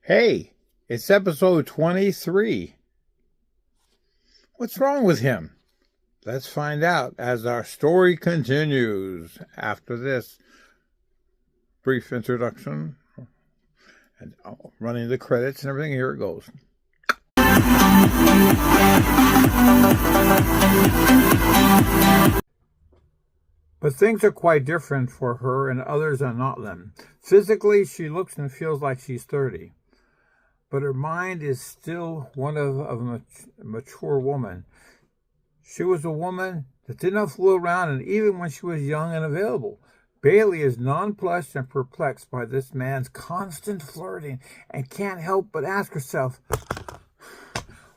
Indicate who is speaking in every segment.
Speaker 1: Hey, it's episode 23. What's wrong with him? Let's find out as our story continues after this brief introduction and running the credits and everything. Here it goes. But things are quite different for her and others are not them. Physically, she looks and feels like she's 30. But her mind is still one of a mature woman. She was a woman that did not fool around, and even when she was young and available. Bailey is nonplussed and perplexed by this man's constant flirting and can't help but ask herself,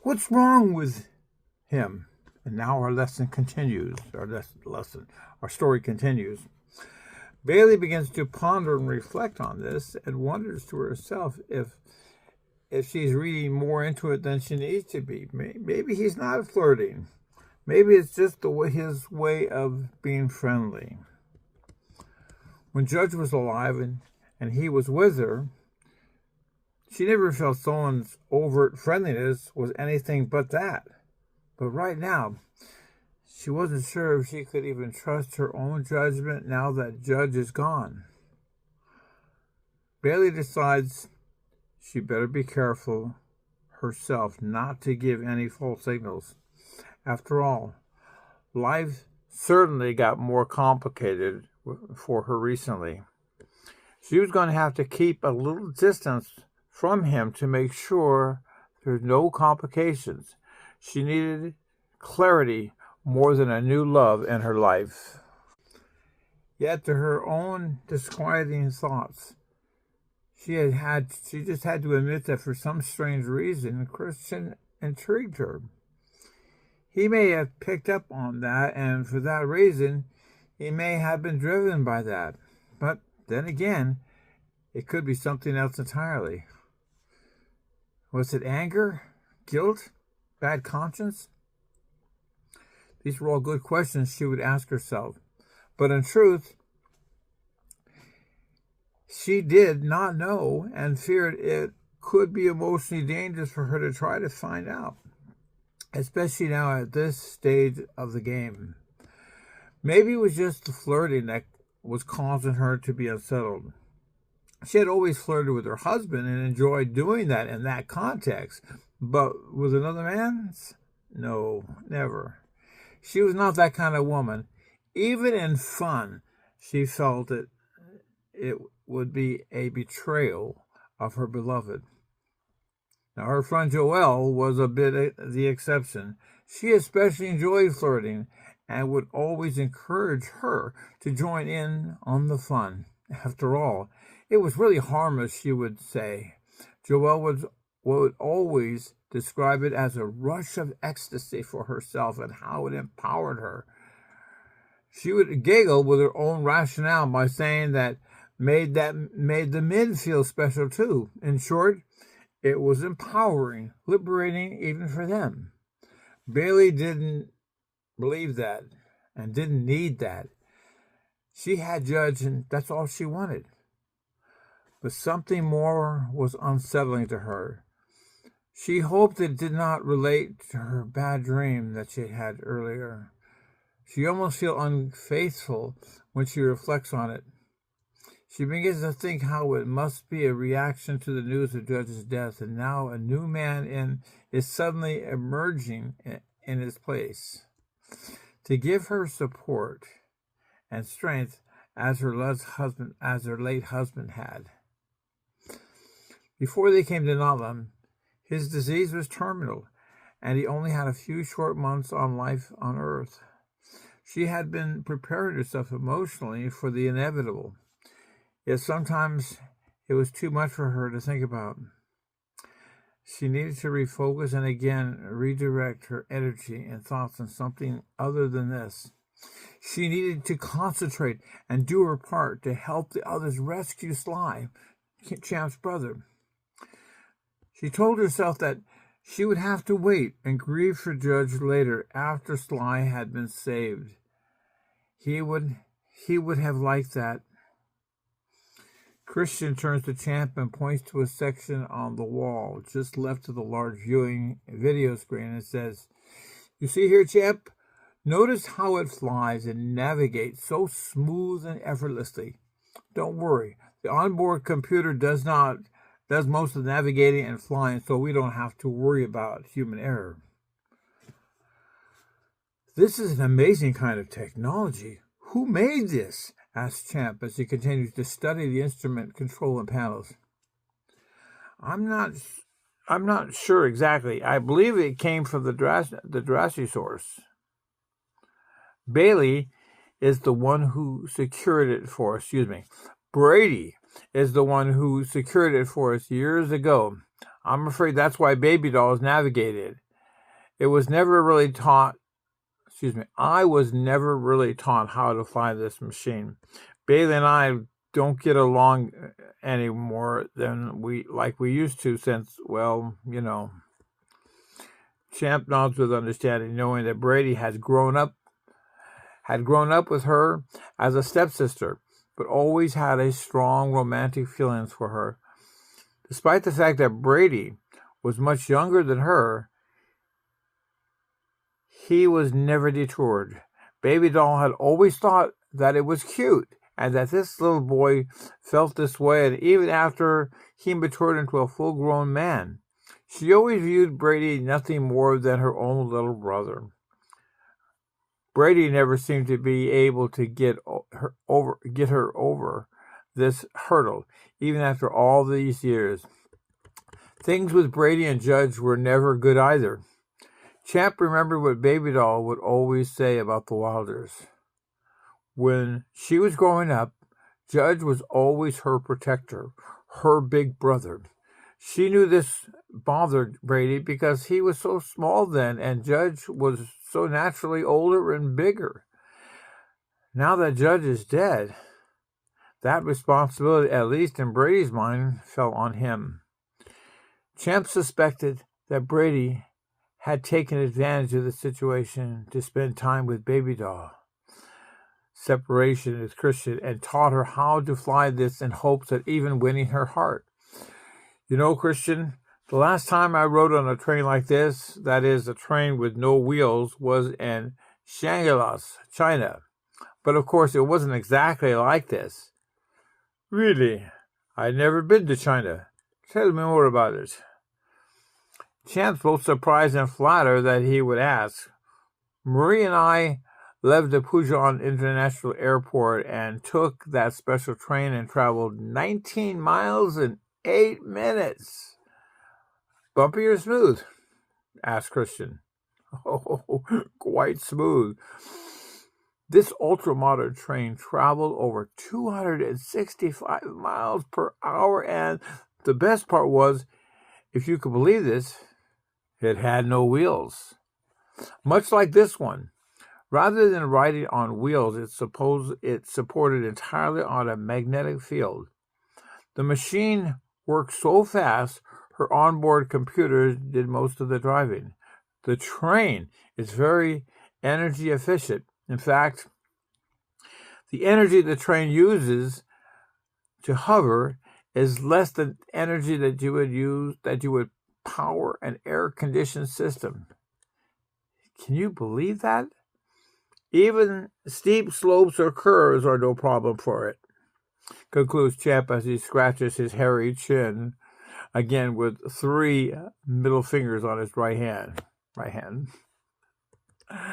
Speaker 1: what's wrong with him? And now our lesson continues, our story continues. Bailey begins to ponder and reflect on this and wonders to herself if she's reading more into it than she needs to be. Maybe he's not flirting. Maybe it's just his way of being friendly. When Judge was alive and he was with her, she never felt someone's overt friendliness was anything but that. But right now, she wasn't sure if she could even trust her own judgment now that Judge is gone. Bailey decides she better be careful herself not to give any false signals. After all, life certainly got more complicated for her recently. She was going to have to keep a little distance from him to make sure there's no complications. She needed clarity more than a new love in her life. Yet to her own disquieting thoughts, she just had to admit that for some strange reason, Christian intrigued her. He may have picked up on that, and for that reason, he may have been driven by that. But then again, it could be something else entirely. Was it anger, guilt, bad conscience? These were all good questions she would ask herself. But in truth, she did not know and feared it could be emotionally dangerous for her to try to find out, especially now at this stage of the game. Maybe it was just the flirting that was causing her to be unsettled. She had always flirted with her husband and enjoyed doing that in that context, but with another man? No, never. She was not that kind of woman. Even in fun, she felt it would be a betrayal of her beloved. Now, her friend Joelle was a bit the exception. She especially enjoyed flirting and would always encourage her to join in on the fun. After all, it was really harmless, she would say. Joelle would always describe it as a rush of ecstasy for herself and how it empowered her. She would giggle with her own rationale by saying that made the men feel special too. In short, it was empowering, liberating even for them. Bailey didn't believe that and didn't need that. She had Judge and that's all she wanted. But something more was unsettling to her. She hoped it did not relate to her bad dream that she had earlier. She almost feels unfaithful when she reflects on it. She begins to think how it must be a reaction to the news of Judge's death, and now a new man is suddenly emerging in his place to give her support and strength as her late husband had. Before they came to Nottingham, his disease was terminal, and he only had a few short months on life on earth. She had been preparing herself emotionally for the inevitable. Yet sometimes it was too much for her to think about. She needed to refocus and again redirect her energy and thoughts on something other than this. She needed to concentrate and do her part to help the others rescue Sly, Champ's brother. She told herself that she would have to wait and grieve for Judge later after Sly had been saved. He would have liked that. Christian turns to Champ and points to a section on the wall just left of the large viewing video screen and says, "You see here, Champ? Notice how it flies and navigates so smooth and effortlessly. Don't worry, the onboard computer does most of the navigating and flying, so we don't have to worry about human error." "This is an amazing kind of technology. Who made this?" asked Champ as he continues to study the instrument control and panels. I'm not sure exactly. I believe it came from the Dromaeosaurus. Bailey is the one who secured it for us. Brady is the one who secured it for us years ago. I'm afraid that's why Baby Dolls navigated. I was never really taught how to fly this machine. Bailey and I don't get along any more than we used to since, Champ nods with understanding, knowing that Brady had grown up with her as a stepsister, but always had a strong romantic feelings for her. Despite the fact that Brady was much younger than her, he was never deterred. Baby Doll had always thought that it was cute, and that this little boy felt this way, and even after he matured into a full-grown man, she always viewed Brady nothing more than her own little brother. Brady never seemed to be able to get her over this hurdle, even after all these years. Things with Brady and Judge were never good either. Champ remembered what Baby Doll would always say about the Wilders. When she was growing up, Judge was always her protector, her big brother. She knew this bothered Brady because he was so small then, and Judge was so naturally older and bigger. Now that Judge is dead, that responsibility, at least in Brady's mind, fell on him. Champ suspected that Brady had taken advantage of the situation to spend time with Baby Doll. Separation with Christian, and taught her how to fly this in hopes of even winning her heart. Christian, the last time I rode on a train like this, that is, a train with no wheels, was in Shanghai, China. But of course, it wasn't exactly like this. Really? I'd never been to China. Tell me more about it. Champ's both surprised and flattered that he would ask. Marie and I left the Pujan International Airport and took that special train and traveled 19 miles in 8 minutes. Bumpy or smooth? Asked Christian. Oh, quite smooth. This ultra-modern train traveled over 265 miles per hour, and the best part was, if you could believe this, it had no wheels. Much like this one. Rather than riding on wheels, it supported entirely on a magnetic field. The machine worked so fast, her onboard computer did most of the driving. The train is very energy efficient. In fact, the energy the train uses to hover is less than energy that you would power an air-conditioned system. Can you believe that? Even steep slopes or curves are no problem for it, concludes Champ as he scratches his hairy chin, again with 3 middle fingers on his right hand. You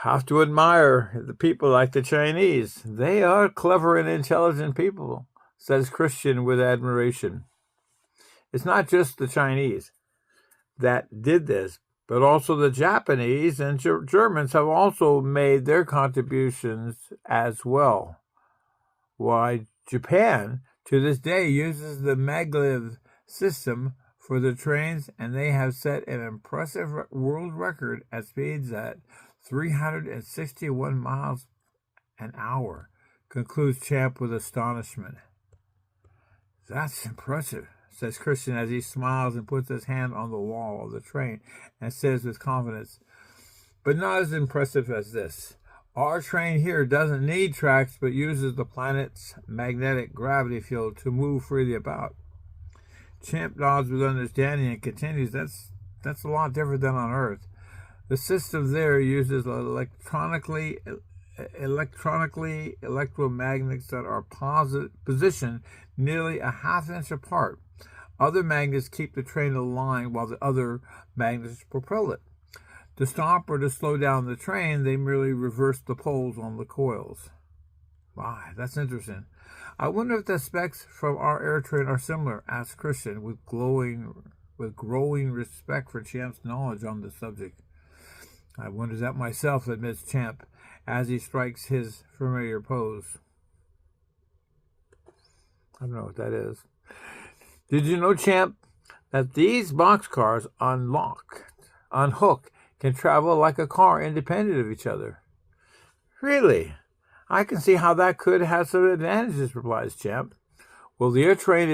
Speaker 1: have to admire the people like the Chinese. They are clever and intelligent people, says Christian with admiration. It's not just the Chinese that did this, but also the Japanese and Germans have also made their contributions as well. Why, Japan, to this day, uses the maglev system for the trains, and they have set an impressive world record at speeds at 361 miles an hour, concludes Champ with astonishment. That's impressive, says Christian as he smiles and puts his hand on the wall of the train and says with confidence, but not as impressive as this. Our train here doesn't need tracks, but uses the planet's magnetic gravity field to move freely about. Champ nods with understanding and continues, that's a lot different than on Earth. The system there uses electronically electromagnets that are positioned nearly a half-inch apart. Other magnets keep the train aligned while the other magnets propel it. To stop or to slow down the train, they merely reverse the poles on the coils. Wow, that's interesting. I wonder if the specs from our air train are similar, asked Christian with growing respect for Champ's knowledge on the subject. I wonder that myself, admits Champ, as he strikes his familiar pose. I don't know what that is. Did you know, Champ, that these boxcars unhook, can travel like a car independent of each other? Really? I can see how that could have some advantages, replies Champ. When the air train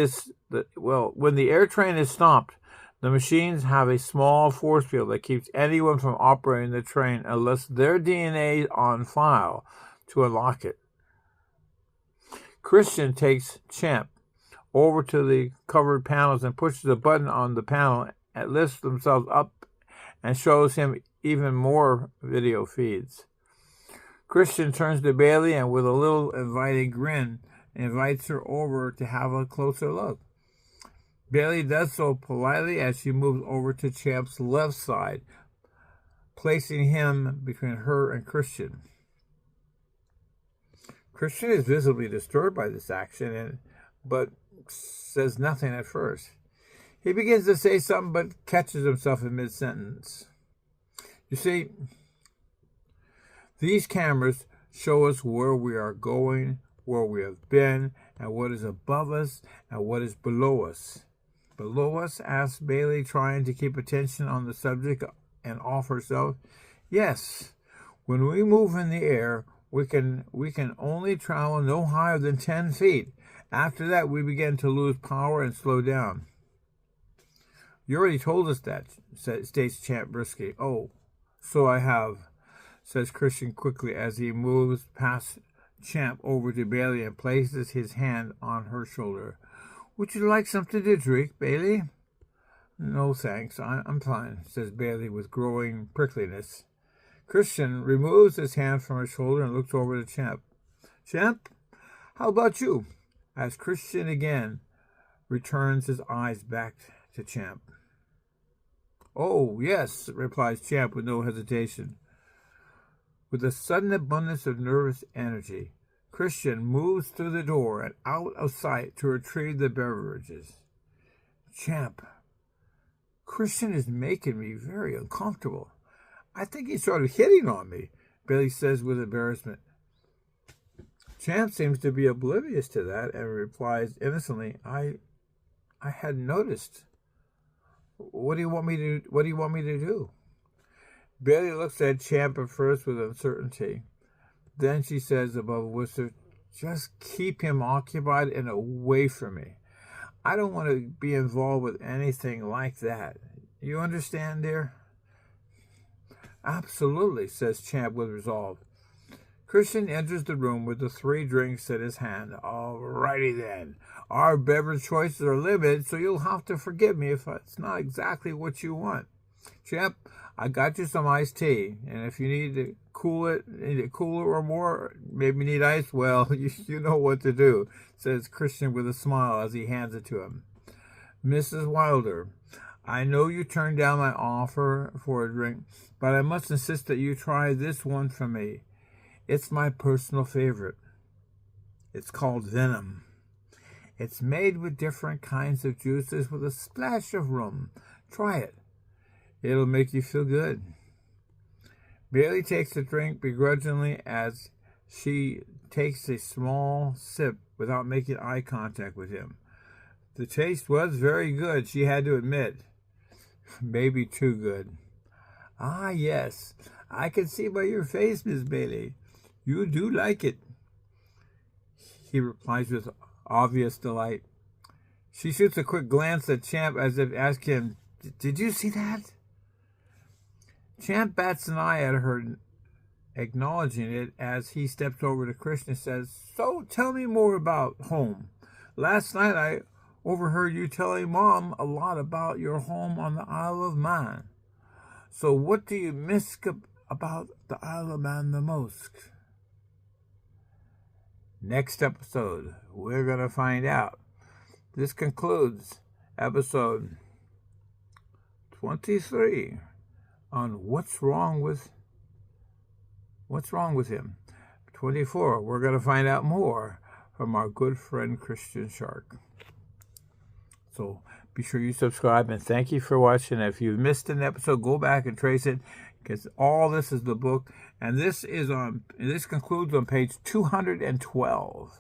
Speaker 1: is stopped, the machines have a small force field that keeps anyone from operating the train unless their DNA is on file to unlock it. Christian takes Champ over to the covered panels and pushes a button on the panel and lifts themselves up and shows him even more video feeds. Christian turns to Bailey and with a little inviting grin invites her over to have a closer look. Bailey does so politely as she moves over to Champ's left side, placing him between her and Christian. Christian is visibly disturbed by this action, but says nothing at first. He begins to say something, but catches himself in mid-sentence. You see, these cameras show us where we are going, where we have been, and what is above us and what is below us. Below us, asked Bailey, trying to keep attention on the subject and off herself. Yes, when we move in the air, we can only travel no higher than 10 feet. After that, we begin to lose power and slow down. You already told us that, states Champ briskly. Oh, so I have, says Christian quickly as he moves past Champ over to Bailey and places his hand on her shoulder. Would you like something to drink, Bailey? No, thanks. I'm fine, says Bailey with growing prickliness. Christian removes his hand from her shoulder and looks over to Champ. Champ, how about you? As Christian again returns his eyes back to Champ. Oh, yes, replies Champ with no hesitation. With a sudden abundance of nervous energy, Christian moves through the door and out of sight to retrieve the beverages. Champ, Christian is making me very uncomfortable. I think he's sort of hitting on me, Bailey says with embarrassment. Champ seems to be oblivious to that and replies innocently, I hadn't noticed. What do you want me to do? Bailey looks at Champ at first with uncertainty. Then she says above a whisper, just keep him occupied and away from me. I don't want to be involved with anything like that. You understand, dear? Absolutely, says Champ with resolve. Christian enters the room with the 3 drinks in his hand. All righty then. Our beverage choices are limited, so you'll have to forgive me if it's not exactly what you want. Champ, I got you some iced tea, and if you need to need a cooler or more, maybe need ice, well, you know what to do, says Christian with a smile as he hands it to him. Mrs. Wilder, I know you turned down my offer for a drink, but I must insist that you try this one for me. It's my personal favorite. It's called Venom. It's made with different kinds of juices with a splash of rum. Try it. It'll make you feel good. Bailey takes the drink begrudgingly as she takes a small sip without making eye contact with him. The taste was very good, she had to admit. Maybe too good. Ah, yes. I can see by your face, Miss Bailey. You do like it, he replies with obvious delight. She shoots a quick glance at Champ as if asking him, Did you see that? Champ bats an eye at her acknowledging it as he steps over to Krishna and says, "So tell me more about home. Last night I overheard you telling Mom a lot about your home on the Isle of Man. So what do you miss about the Isle of Man the most?" Next episode, we're going to find out. This concludes episode 23 on what's wrong with him. 24, we're going to find out more from our good friend Christian Shark. So be sure you subscribe, and thank you for watching. If you've missed an episode, go back and trace it, because all this is the book, and this concludes on page 212.